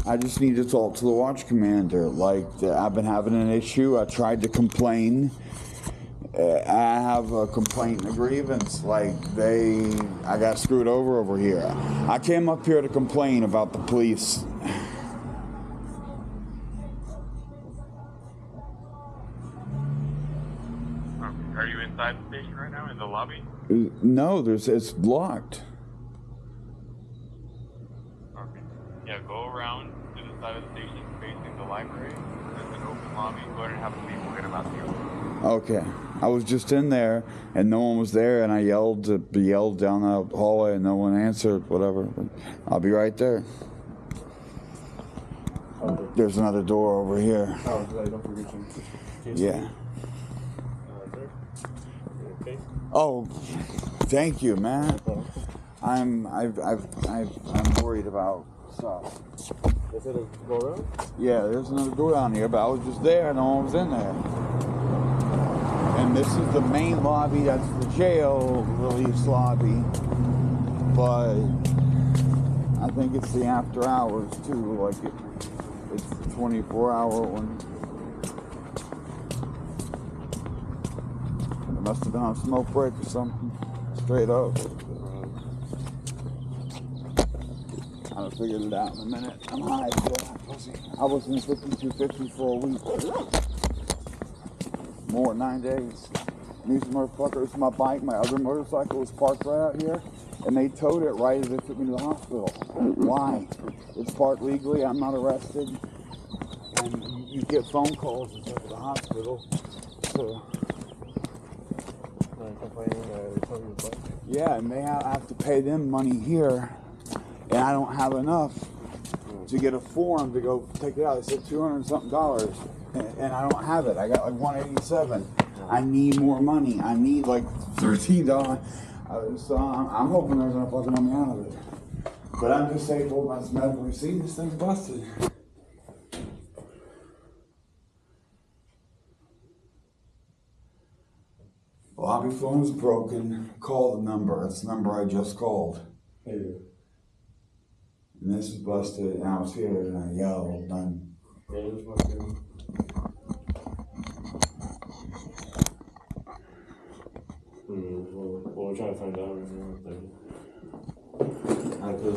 I just need to talk to the watch commander. Like, I've been having an issue. I tried to complain. I have a complaint and a grievance. Like, I got screwed over here. I came up here to complain about the police. Are you inside the station right now, in the lobby? No, it's locked. Okay. Yeah, go around to the side of the station facing the library. There's an open lobby. Go ahead and have the people get them out to you. Okay. I was just in there, and no one was there, and I yelled down the hallway, and no one answered, whatever. But I'll be right there. Okay. There's another door over here. Oh, don't forget your case. Yeah. Sir? Okay. Oh, thank you, man. I'm worried about stuff. Is it a go around? Yeah, there's another door down here, but I was just there, no one was in there. And this is the main lobby, that's the jail release lobby. But I think it's the after hours too, like it's the 24-hour one. It must have been on a smoke break or something, straight up. I'll figure it out in a minute. I'm high, so I was in 5250 for a week. More than 9 days. And these motherfuckers, my bike, my other motorcycle was parked right out here, and they towed it right as they took me to the hospital. Why? It's parked legally, I'm not arrested, and you get phone calls and stuff at the hospital. So, yeah, and they have to pay them money here, and I don't have enough to get a form to go take it out. They said $200 and something, and I don't have it. I got like $187. I need more money. I need like $13. So I'm hoping there's enough fucking money out of it. But I'm disabled by this medical receipt. This thing's busted. Lobby phone's broken. Call the number. That's the number I just called. Yeah. And this is busted, and I was here, and I yelled, done. Yeah, it was busted. Well, we're trying to find out right now. I could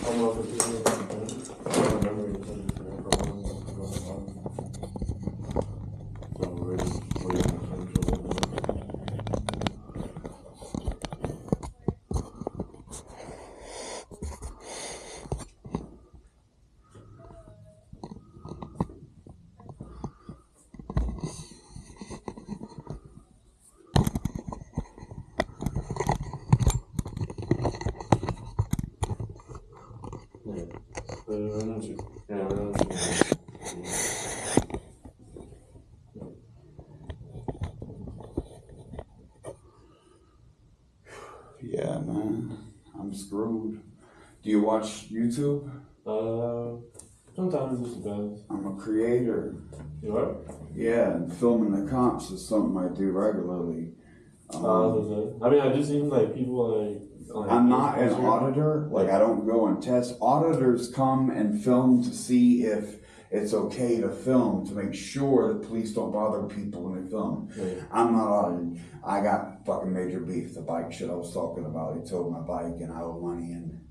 I'm off of I don't remember anything. So we're just waiting for Yeah, man, I'm screwed. Do you watch YouTube? Sometimes it depends. I'm a creator. You are? Yeah, and filming the cops is something I do regularly. I mean, I just seen like people like I'm not an auditor. Like, I don't go and test. Auditors come and film to see if it's okay to film, to make sure that police don't bother people when they film. Yeah. I'm not audited. I got fucking major beef. The bike shit I was talking about. He towed my bike and I owe money, and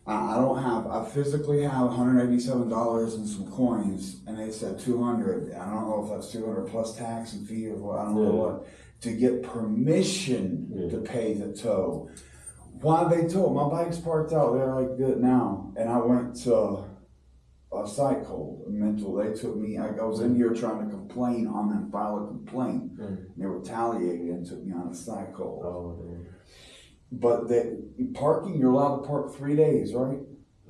I physically have $187 and some coins, and they said 200. I don't know if that's 200 plus tax and fee or what, I don't know what, to get permission to pay the tow. Why they tow? My bike's parked out there like good now, and I went to a psych hold, a mental. They took me, I was in here trying to complain on them, file a complaint. And they retaliated and took me on a psych hold. Oh, but parking, you're allowed to park 3 days, right?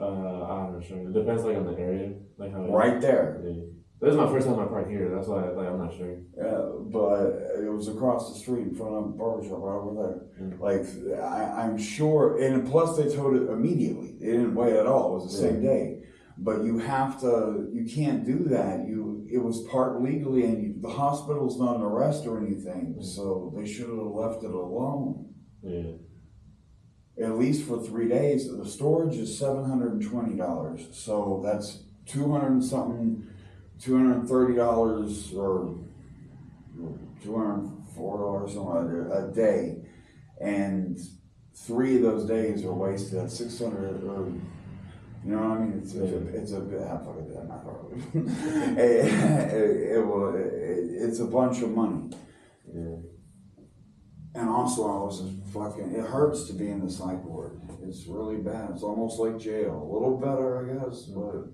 I'm not sure. It depends like on the area, like how. Right there. Yeah. This is my first time I park here. That's why I'm not sure. Yeah, but it was across the street in front of the barbershop right over there. Like, I'm sure, and plus they towed it immediately. They didn't wait at all. It was the same day. But you can't do that. It was parked legally, and the hospital's not an arrest or anything, so they should have left it alone. Yeah. at least for 3 days. The storage is $720, so that's 200 and something, $230 or $204 something like that a day, and 3 of those days are wasted at 600 or. You know what I mean? It's a bit. I'm fucking dead. Not hard. It's a bunch of money. Yeah. And also, I was fucking. It hurts to be in the psych ward. It's really bad. It's almost like jail. A little better, I guess, but.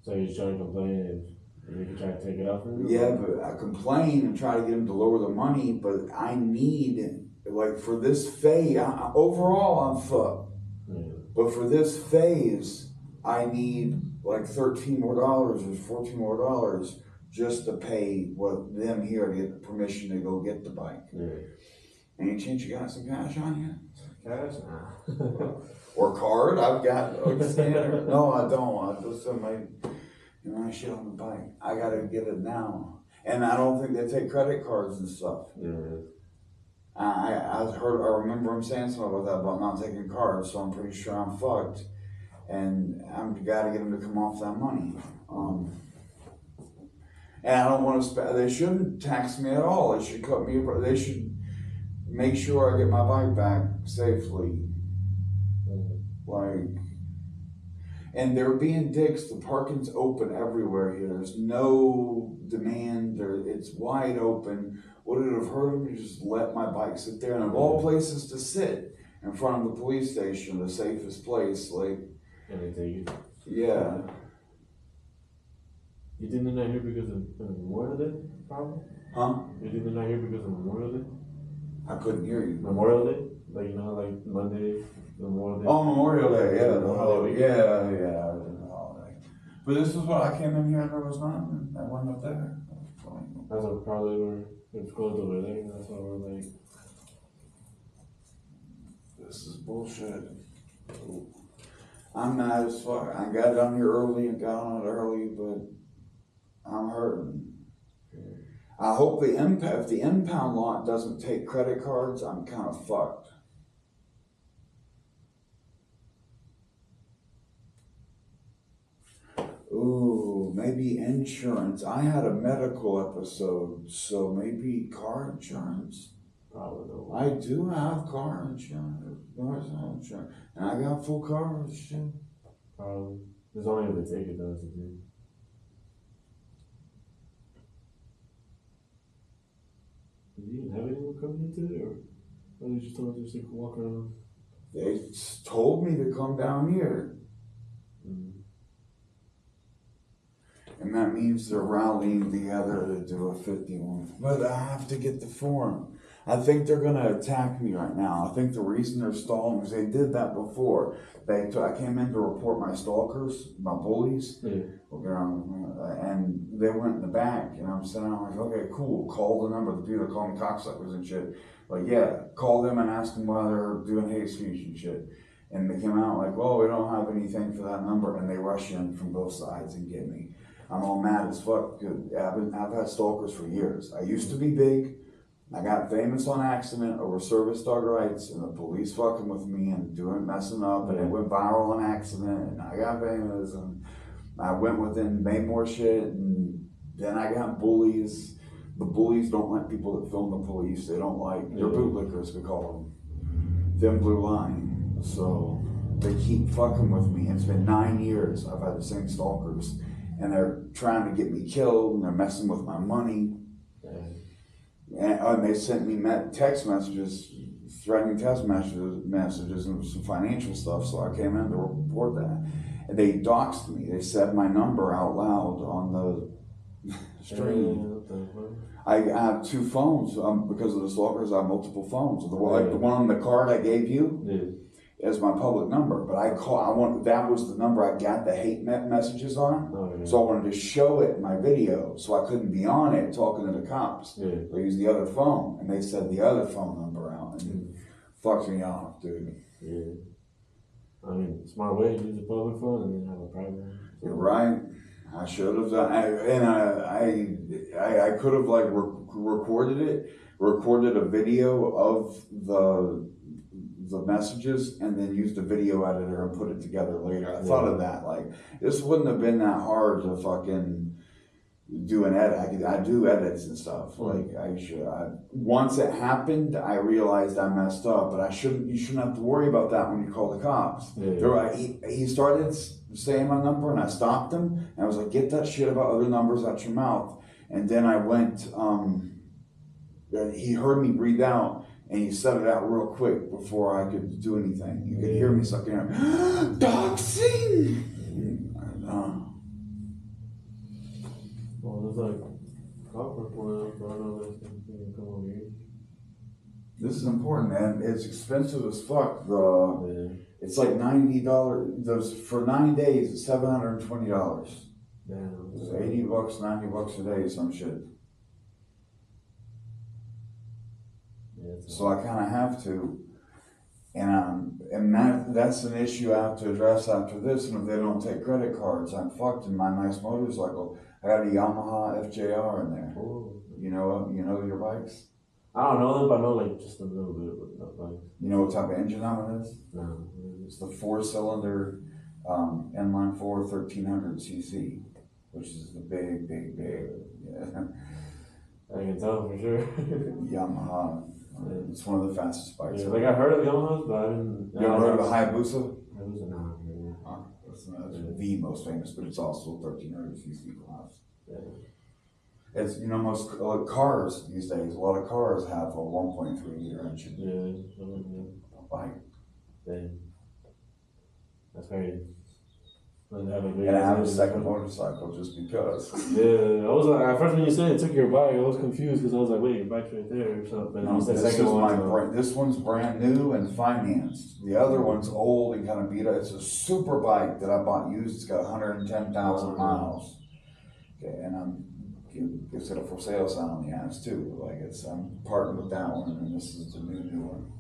So you're trying to complain and you can try to take it out from you? Yeah, but I complain and try to get them to lower the money, but I need. Like for this phase, overall I'm fucked. Yeah. But for this phase, I need like $13 more or $14 more just to pay them here to get the permission to go get the bike. Yeah. Any chance you got some cash on you? Cash? Nah. Or card? I've got a scanner. No, I don't. I just have my shit on the bike. I gotta get it now. And I don't think they take credit cards and stuff. Yeah. I remember him saying something about that, about not taking cards, so I'm pretty sure I'm fucked. And I've got to get him to come off that money. And I don't want to they shouldn't tax me at all. They should cut me, they should make sure I get my bike back safely. Like, and they're being dicks. The parking's open everywhere here. There's no demand, it's wide open. Would it have hurt him to just let my bike sit there? And of all places to sit, in front of the police station, the safest place, like. And they take it? Yeah. You think they're not here because of Memorial Day, probably? Huh? You think they're not here because of Memorial Day? I couldn't hear you. Memorial Day? Like, you know, like Monday, Memorial Day? Oh, Memorial Day, yeah. The holiday weekend? Yeah, the holiday. But this is what I came in here and there was none. I went up there. That's what probably were. It's closed over there, that's why we're like. This is bullshit. I'm mad as fuck. I got down here early and got on it early, but I'm hurting. I hope if the impound lot doesn't take credit cards, I'm kind of fucked. Ooh, maybe insurance. I had a medical episode, so maybe car insurance. Probably no. I do have car insurance, and I got full coverage too. Probably. There's only if they take it, that's the thing. Did you even have anyone coming in today, or they just told us to walk around? They told me to come down here. And that means they're rallying together to do a 51. But I have to get the form. I think they're going to attack me right now. I think the reason they're stalling is they did that before. I came in to report my stalkers, my bullies. Yeah. And they went in the back. And I'm sitting there like, okay, cool. Call the number. The people that call me cocksuckers and shit. Like, yeah, call them and ask them why they're doing hate speech and shit. And they came out like, well, we don't have anything for that number. And they rush in from both sides and get me. I'm all mad as fuck because I've had stalkers for years. I used to be big. I got famous on accident over service dog rights and the police fucking with me and messing up, and it went viral on accident, and I got famous, and I went within, made more shit, and then I got bullies. The bullies don't like people that film the police. They don't like, they're bootlickers, we call them. Thin blue line. So they keep fucking with me. It's been 9 years I've had the same stalkers. And they're trying to get me killed, and they're messing with my money. And they sent me text messages, threatening text messages and some financial stuff, so I came in to report that. And they doxed me. They said my number out loud on the stream. I have 2 phones, because of the stalkers, I have multiple phones. The one on the card I gave you is my public number, but that was the number I got the hate messages on. So I wanted to show it in my video, so I couldn't be on it talking to the cops. So I used the other phone, and they said the other phone number out, and it fucked me off, dude. Yeah. I mean, smart way to use a public phone and then have a private one. You're right. I should have done, I could have like recorded it, recorded a video of the messages and then used a video editor and put it together later. I thought of that, like, this wouldn't have been that hard to fucking do an edit. I do edits and stuff. Like, once it happened, I realized I messed up, but you shouldn't have to worry about that when you call the cops. He started saying my number and I stopped him and I was like, get that shit about other numbers out your mouth. And then I went, he heard me breathe out and he set it out real quick before I could do anything. You could hear me sucking out, doxing! Well, there's like cop report, but I know that's going to come over here. This is important, man. It's expensive as fuck. It's like $90. For 9 days, it's $720. Damn. It's $80, $90 a day, some shit. So I kind of have to, and that's an issue I have to address after this. And if they don't take credit cards, I'm fucked in my nice motorcycle. I got a Yamaha FJR in there. Oh. You know your bikes? I don't know them, but I know like just a little bit about bikes. You know what type of engine on it is? No. It's the 4-cylinder inline 4 1300cc, which is the big. Yeah. I can tell for sure. Yamaha. It's one of the fastest bikes. Yeah, like I heard of Yamahas, but I didn't. You ever heard of a Hayabusa? Hayabusa, no. That's the most famous, but it's also 1300cc class. Yeah. It's, most cars these days, a lot of cars have a 1.3 liter engine. Yeah. Bike. Yeah. That's crazy. And I have a second motorcycle just because. Yeah, I was like, at first when you said it took your bike, I was confused because I was like, wait, your bike's right there or something. No, this one's brand new and financed. The other one's old and kind of beat up. It's a super bike that I bought used. It's got 110,000 miles. Okay, and I'm it's got a for sale sign on the ass too. Like I'm partnered with that one, and this is the new one.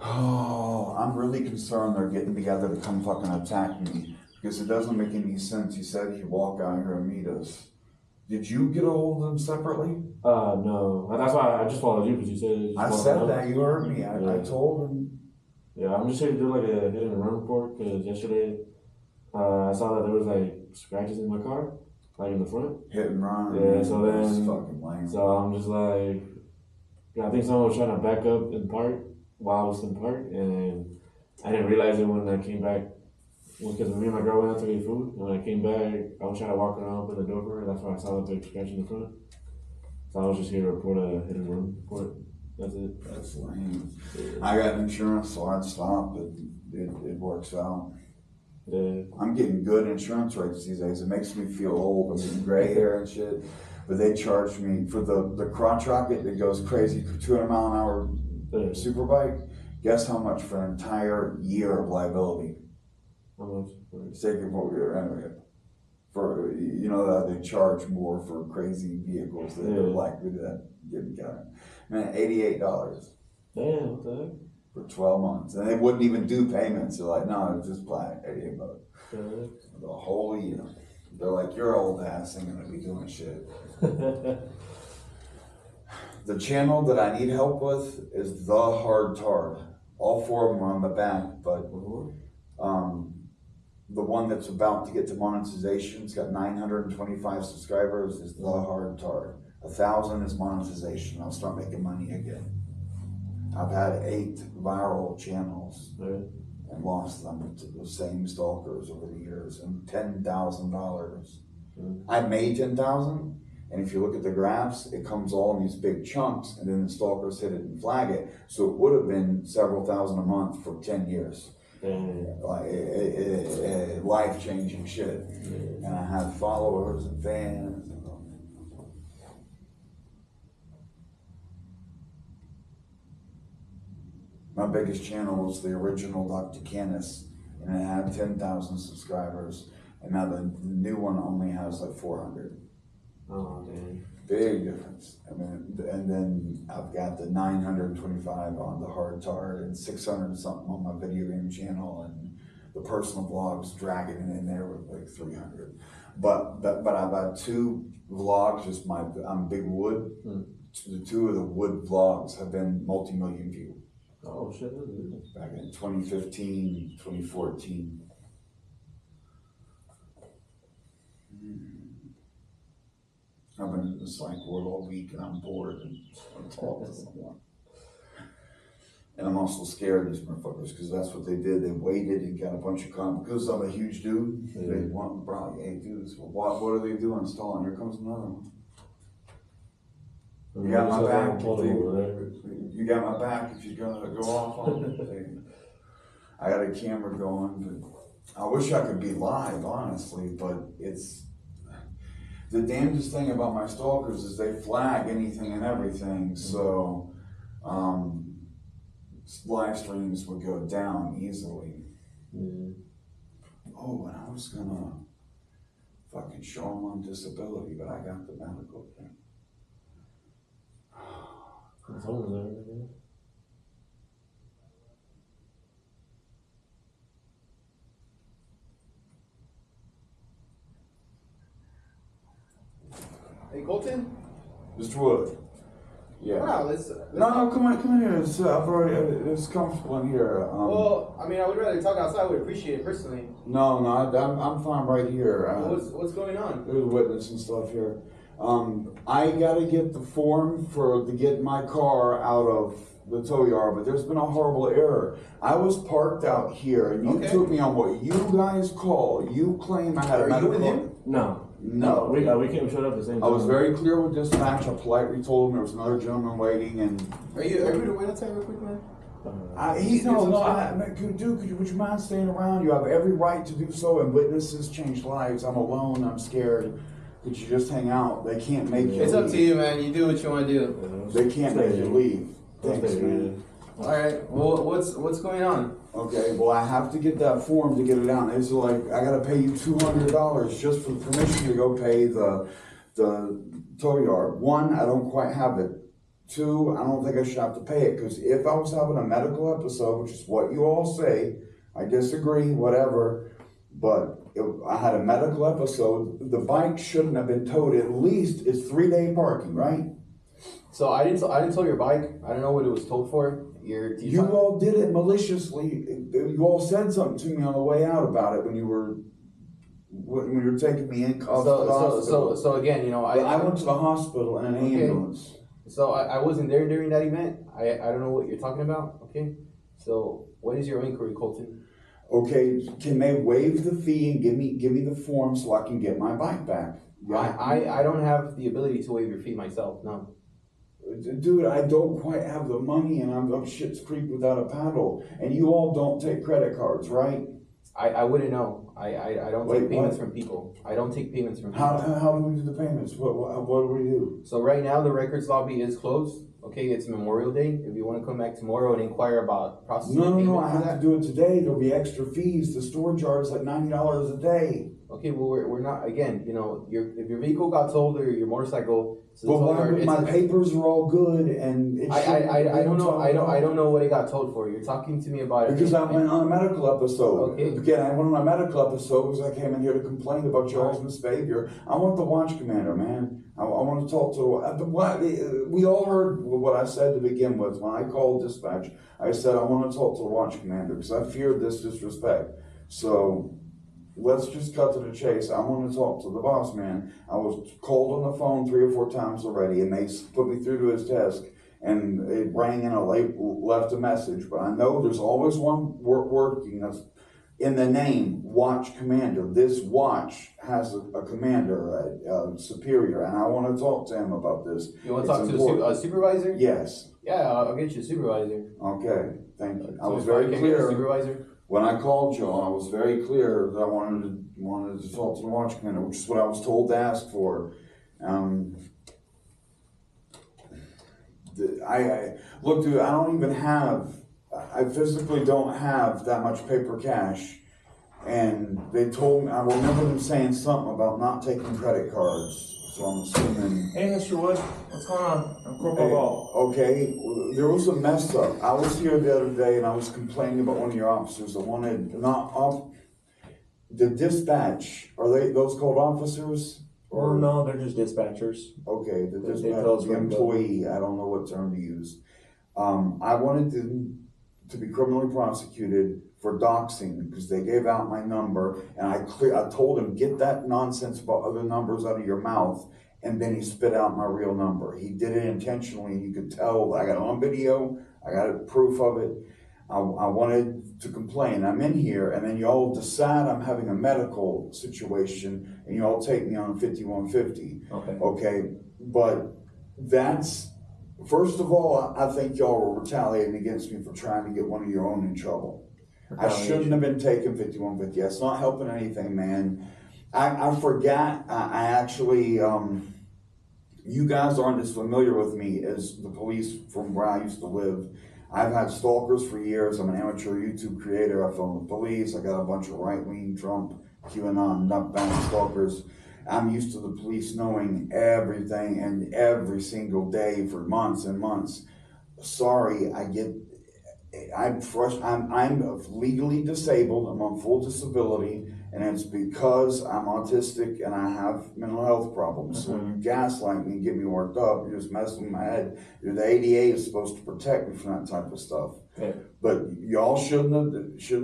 Oh, I'm really concerned they're getting together to come fucking attack me because it doesn't make any sense. He said he'd walk out here and meet us. Did you get a hold of them separately? No. That's why I just followed you because you said. I said that. You heard me. I told him. Yeah, I'm just here to do like a hit and run report because yesterday I saw that there was like scratches in my car, like in the front. Hit and run. Yeah, so then. Fucking lame. So I'm just like, I think someone was trying to back up in park while I was in park, and I didn't realize it when I came back. Because me and my girl went out to get food, and when I came back, I was trying to walk around, open the door for her. That's why I saw the big scratch in the front. So I was just here to report a hit and run report. That's it. That's lame. I got insurance, so I'd stop. It works out. Yeah. I'm getting good insurance rates these days. It makes me feel old. I'm getting gray hair and shit. But they charge me for the crotch rocket that goes crazy, 200 mile an hour super bike. Guess how much for an entire year of liability? How much? It's taking anyway. For that they charge more for crazy vehicles that are likely to get got. Man, $88 Damn, what the heck? for 12 months, and they wouldn't even do payments. They're like, no, it's just flat, $88 the whole year. They're like, your old ass ain't gonna be doing shit. The channel that I need help with is the hard tard. All 4 of them are on the back, but the one that's about to get to monetization, it's got 925 subscribers, is the hard tard. 1,000 is monetization. I'll start making money again. I've had 8 viral channels and lost them to the same stalkers over the years, and $10,000. I made 10,000, and if you look at the graphs, it comes all in these big chunks, and then the stalkers hit it and flag it. So it would have been several thousand a month for 10 years. Like life-changing shit. And I have followers and fans. My biggest channel was the original Docta Canis, and it had 10,000 subscribers. And now the new one only has like 400. Oh, damn. Big difference. And then I've got the 925 on the hard tard and 600 something on my video game channel, and the personal vlogs dragging it in there with like 300. But I've had 2 vlogs, just I'm Big Wood. The 2 of the wood vlogs have been multi-million views. Oh shit. Back in 2015, 2014. I've been in the psych ward all week and I'm bored and I'm talking to someone. And I'm also scared of these motherfuckers because that's what they did. They waited and got a bunch of comments. Because I'm a huge dude, they want, bro, hey dudes, what are they doing? Stalling? Here comes another one. You got my back. You got my back if you're gonna go off on it. I got a camera going, but I wish I could be live, honestly, but it's the damnedest thing about my stalkers is they flag anything and everything, so live streams would go down easily. Oh, and I was gonna fucking show them on disability, but I got the medical thing. It's almost there. Hey, Colton? Mr. Wood. Yeah. Wow, No, come in here. It's comfortable in here. Well, I mean, I would rather talk outside. I would appreciate it personally. No, I'm fine right here. What's going on? There's a witness and stuff here. I gotta get the form to get my car out of the tow yard, but there's been a horrible error. I was parked out here, and you took me on what you guys call. You claim I had a medical. Are you with him? No. We came showed up the same time. I was very clear with dispatch. I politely told him there was another gentleman waiting, and. Are you to wait outside real quick, man? Dude, would you mind staying around? You have every right to do so, and witnesses change lives. I'm alone. I'm scared. Could you just hang out? They can't make you. It's leave. up to you, man. You do what you want to do. They can't make you leave. Thanks, man. All right. Well, what's going on? Okay. Well, I have to get that form to get it out. It's like I gotta pay you $200 just for permission to go pay the tow yard. 1, I don't quite have it. 2, I don't think I should have to pay it because if I was having a medical episode, which is what you all say, I disagree. Whatever, but. I had a medical episode. The bike shouldn't have been towed. At least it's 3-day parking, right? So I didn't tow your bike. I don't know what it was towed for. You all did it maliciously. You all said something to me on the way out about it when you were taking me in cuffs to the hospital. So again, you know, I went to the hospital in an ambulance. So I wasn't there during that event. I don't know what you're talking about. Okay. So what is your inquiry, Colton? Okay, can they waive the fee and give me the form so I can get my bike back? Yeah. I don't have the ability to waive your fee myself, no. Dude, I don't quite have the money and I'm Shit's Creek without a paddle. And you all don't take credit cards, right? I wouldn't know. I don't take payments from people. I don't take payments from people. How do we do the payments? What do we do? So right now the records lobby is closed. Okay, it's Memorial Day. If you want to come back tomorrow and inquire about processing No, I have to do it today. There'll be extra fees. The storage yard is like $90 a day. Okay, well we're not, again, you know, if your vehicle got towed or your motorcycle. But my papers are all good and I don't know. I don't know what it got towed for. You're talking to me about it because I went on a medical episode. Okay. Again, I went on a medical episode because I came in here to complain about y'all's misbehavior. I want the watch commander, man. I want to talk to. We all heard what I said to begin with when I called dispatch. I said I want to talk to the watch commander because I feared this disrespect. So. Let's just cut to the chase. I want to talk to the boss man. I was called on the phone 3 or 4 times already, and they put me through to his desk, and it rang and I left a message. But I know there's always one working in the name, watch commander. This watch has a commander, a superior, and I want to talk to him about this. You want to talk to a supervisor? Yes. Yeah, I'll get you a supervisor. Okay, thank you. I was So very clear. Supervisor? When I called y'all, I was very clear that I wanted to talk to the watch commander, which is what I was told to ask for. Look, dude, I physically don't have that much paper cash. And they told me, I remember them saying something about not taking credit cards so I'm assuming. Hey, Mr. Wood, what's going on? I'm Corporal Hey, Hall. okay, there was a mess up. I was here the other day and I was complaining about one of your officers that wanted, not off, the dispatch, are those called officers? Or no, they're just dispatchers. Okay, the They tell us dispatch, the where to go. employee, I don't know what term to use. I wanted to be criminally prosecuted for doxing, because they gave out my number, and I told him, get that nonsense about other numbers out of your mouth, and then he spit out my real number. He did it intentionally, and you could tell, I got it on video, I got proof of it. I wanted to complain. I'm in here, and then y'all decide I'm having a medical situation, and y'all take me on 5150. Okay. Okay, but that's, first of all, I think y'all were retaliating against me for trying to get one of your own in trouble. I shouldn't have been taking 5150. That's not helping anything, man. I forgot, I actually, you guys aren't as familiar with me as the police from where I used to live. I've had stalkers for years. I'm an amateur YouTube creator. I film the police. I got a bunch of right-wing Trump, QAnon, nut-bound stalkers. I'm used to the police knowing everything and every single day for months and months. Sorry, I'm legally disabled. I'm on full disability, and it's because I'm autistic and I have mental health problems. So when you gaslight me and get me worked up, you're just messing with my head. The ADA is supposed to protect me from that type of stuff. Okay. But y'all shouldn't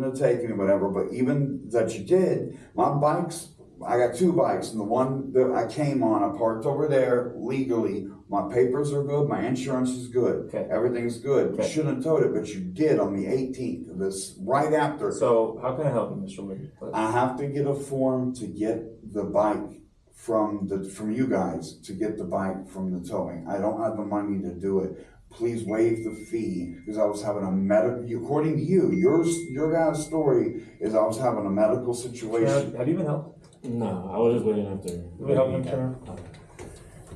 have taken it, whatever. But even that you did, my bikes, I got two bikes, and the one that I came on, I parked over there legally. My papers are good, my insurance is good, Okay. Everything's good. Okay. You shouldn't have towed it, but you did on the 18th, this right after. So, how can I help you, Mr. Wood? I have to get a form to get the bike from you guys, to get the bike from the towing. I don't have the money to do it. Please waive the fee, because I was having a according to you, your guy's story is I was having a medical situation. Have you been helped? No, I was just waiting after. Did we help him, Sharon?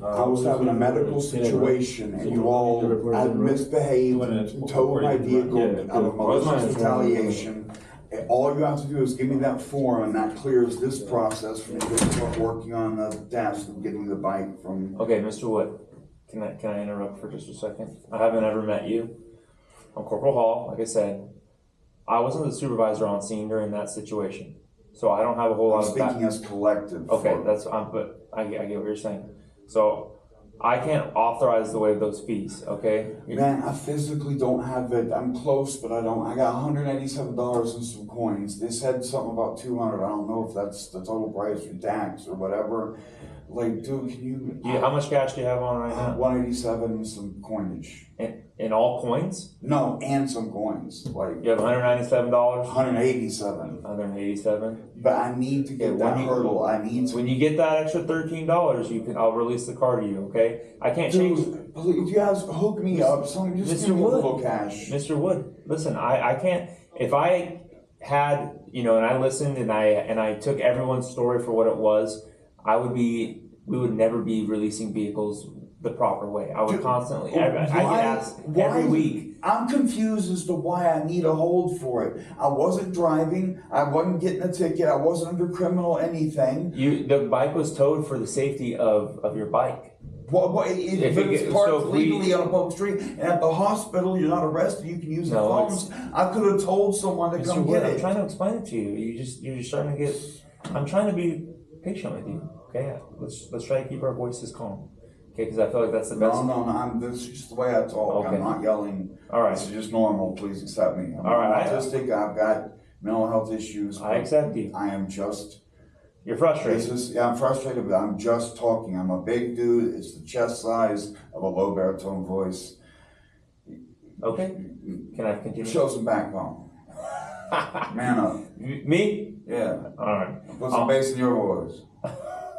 I was having a medical situation, and you all had misbehaved and towed my vehicle out of malicious retaliation. And all you have to do is give me that form, and that clears this process for me to start working on the task of getting the bike from. Okay, Mr. Wood, can I interrupt for just a second? I haven't ever met you. I'm Corporal Hall, like I said. I wasn't the supervisor on scene during that situation, so I don't have a whole lot I'm of. speaking as collective. Okay, but I get what you're saying. So I can't authorize the waive of those fees, okay? Man, I physically don't have it. I'm close, but I don't. I got $187 and some coins. They said something about 200. I don't know if that's the total price for tax or whatever. Like, dude, can you? How much cash do you have on right now? 187 and some coinage. In all coins? No, and some coins. Like You have $197? 187. 187. But I need to get that hurdle. I need to. When you get that extra $13, I'll release the car to you, okay? I can't change. Dude, please, you guys hook me up. Something just give me a little cash. Mr. Wood, listen, I can't. If I had, and I listened and I took everyone's story for what it was, we would never be releasing vehicles the proper way. I would Dude, constantly. I get asked every week. I'm confused as to why I need a hold for it. I wasn't driving. I wasn't getting a ticket. I wasn't under criminal anything. The bike was towed for the safety of your bike. If it's parked legally on a public street and at the hospital, you're not arrested. You can use the phones. I could have told someone to come get it. I'm trying to explain it to you. You're just trying to get. I'm trying to be patient with you. Okay, let's try to keep our voices calm. Okay, because I feel like that's the best. No. That's just the way I talk. Okay. I'm not yelling. All right. This is just normal. Please accept me. I'm autistic. I've got mental health issues. I accept you. I am just. You're frustrated. I'm frustrated, but I'm just talking. I'm a big dude. It's the chest size of a low baritone voice. Okay. Can I continue? Show some backbone. Man up. Me? Yeah. All right. Put some bass in your voice.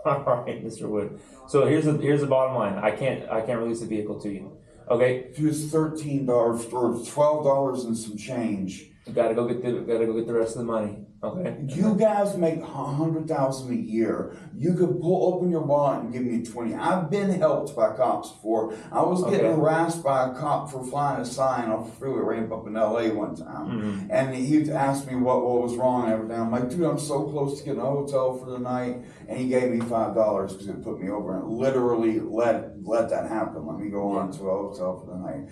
All right, Mr. Wood. So here's the bottom line. I can't release the vehicle to you. Okay. If it's $13 or $12 and some change. You gotta go get the rest of the money. Okay. You guys make $100,000 a year. You could open your wallet and give me 20. I've been helped by cops before. I was getting Okay. harassed by a cop for flying a sign off the freeway ramp up in LA one time. And he asked me what was wrong and everything. I'm like, dude, I'm so close to getting a hotel for the night. And he gave me $5 because it put me over and literally let that happen. Let me go on to a hotel for the night.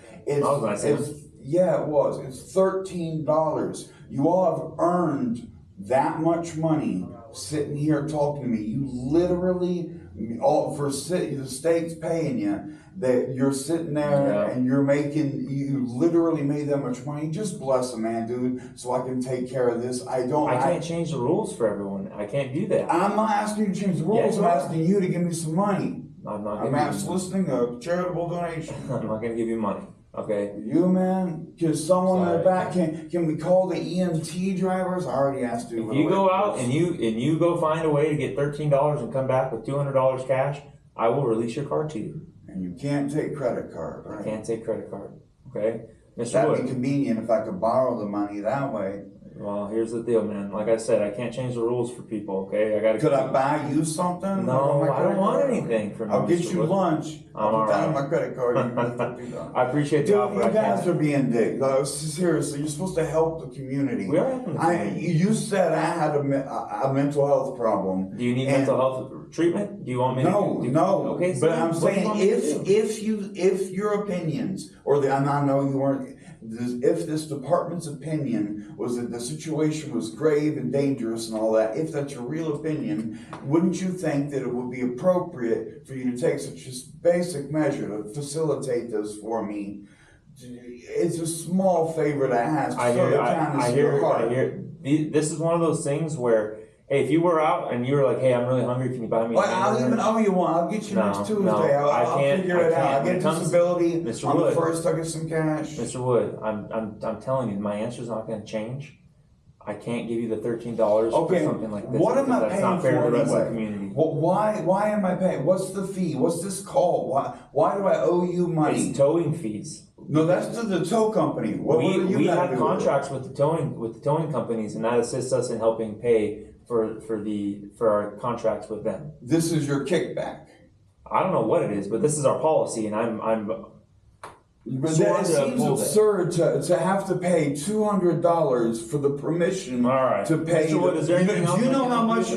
Yeah, it was. It's $13. You all have earned that much money sitting here talking to me. You literally, the state's paying you, that you're sitting there and you literally made that much money. Just bless them, man, dude, so I can take care of this. I can't change the rules for everyone. I can't do that. I'm not asking you to change the rules. I'm asking you to give me some money. I'm soliciting a charitable donation. I'm not going to give you money. Okay. You, man, because someone in the back, can we call the EMT drivers? I already asked you. If you go out and you go find a way to get $13 and come back with $200 cash, I will release your card to you. And you can't take credit card, right? I can't take credit card. Okay, Mr. That'd Wood. be convenient if I could borrow the money that way. Well, here's the deal, man. Like I said, I can't change the rules for people. Okay, I got to. Could I buy you something? No, I don't want anything from you. I'll get you lunch. I'll put that on my credit card. I appreciate the offer. Dude, you guys are being dick. Seriously, you're supposed to help the community. We are helping the community. You said I had a mental health problem. Do you need mental health treatment? Do you want me to? No. Okay, but I'm saying if your opinions I know you weren't. If this department's opinion was that the situation was grave and dangerous and all that, if that's your real opinion, wouldn't you think that it would be appropriate for you to take such a basic measure to facilitate this for me? It's a small favor to ask. I hear. This is one of those things where, hey, if you were out and you were like, hey, I'm really hungry, can you buy me? Well, I'll even owe you one. I'll get you next Tuesday. I'll figure it out. I'll get disability. Mr. On Wood, the first, I'll get some cash. Mr. Wood, I'm telling you, my answer's not going to change. I can't give you the $13 for something like this. What am I paying not fair for to the rest anyway? of the community. Well, why am I paying? What's the fee? What's this called? Why do I owe you money? It's towing fees. No, that's to the tow company. We have contracts with the towing companies, and that assists us in helping pay for our contracts with them. This is your kickback. I don't know what it is, but this is our policy, and I'm. But it seems absurd to have to pay $200 for the permission to pay. Mr. Wood, is there anything else? Do you know how much?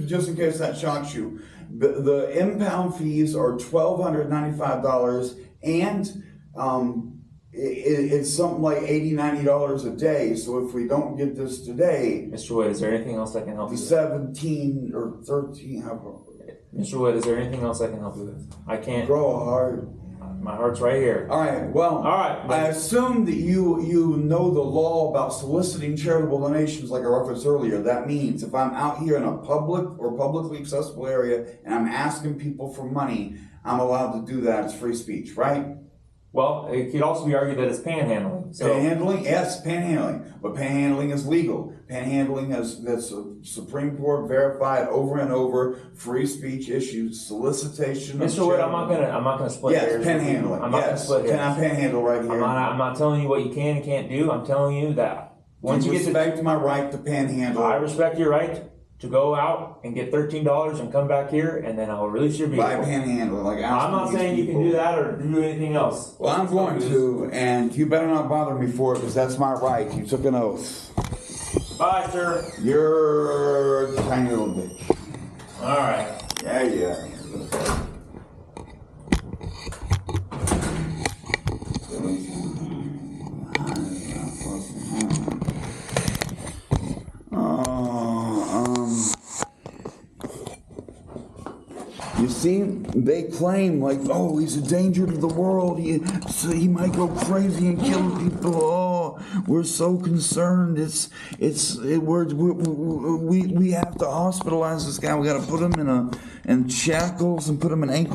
Just in case that shocks you, the impound fees are $1,295, and it's something like $80-90 a day. So if we don't get this today, Mr. Wood, is there anything else I can help you with? 17 or 13. Mr. Wood, is there anything else I can help you with? I can't. Grow a heart. My heart's right here. All right. Well. All right. I assume that you know the law about soliciting charitable donations, like I referenced earlier. That means if I'm out here in a public or publicly accessible area and I'm asking people for money, I'm allowed to do that. It's free speech, right? Well, it could also be argued that it's panhandling. So. Panhandling, yes, panhandling. But panhandling is legal. Panhandling that's a Supreme Court verified over and over free speech issue, solicitation. Mr. Wood, I'm not gonna split hairs. Yes, panhandling. I'm not gonna split hairs. Can I panhandle right here? I'm not telling you what you can and can't do. I'm telling you that once you respect my right to panhandle. I respect your right to go out and get $13 and come back here, and then I'll release your vehicle. By panhandle, like I'm not saying you can do that or do anything else. Well, I'm going to, and you better not bother me for it because that's my right. You took an oath. Bye, sir. You're a tiny little bitch. All right. Yeah. You see, they claim like, oh, he's a danger to the world. He might go crazy and kill people. Oh, we're so concerned. We have to hospitalize this guy. We got to put him in shackles and put him in ankle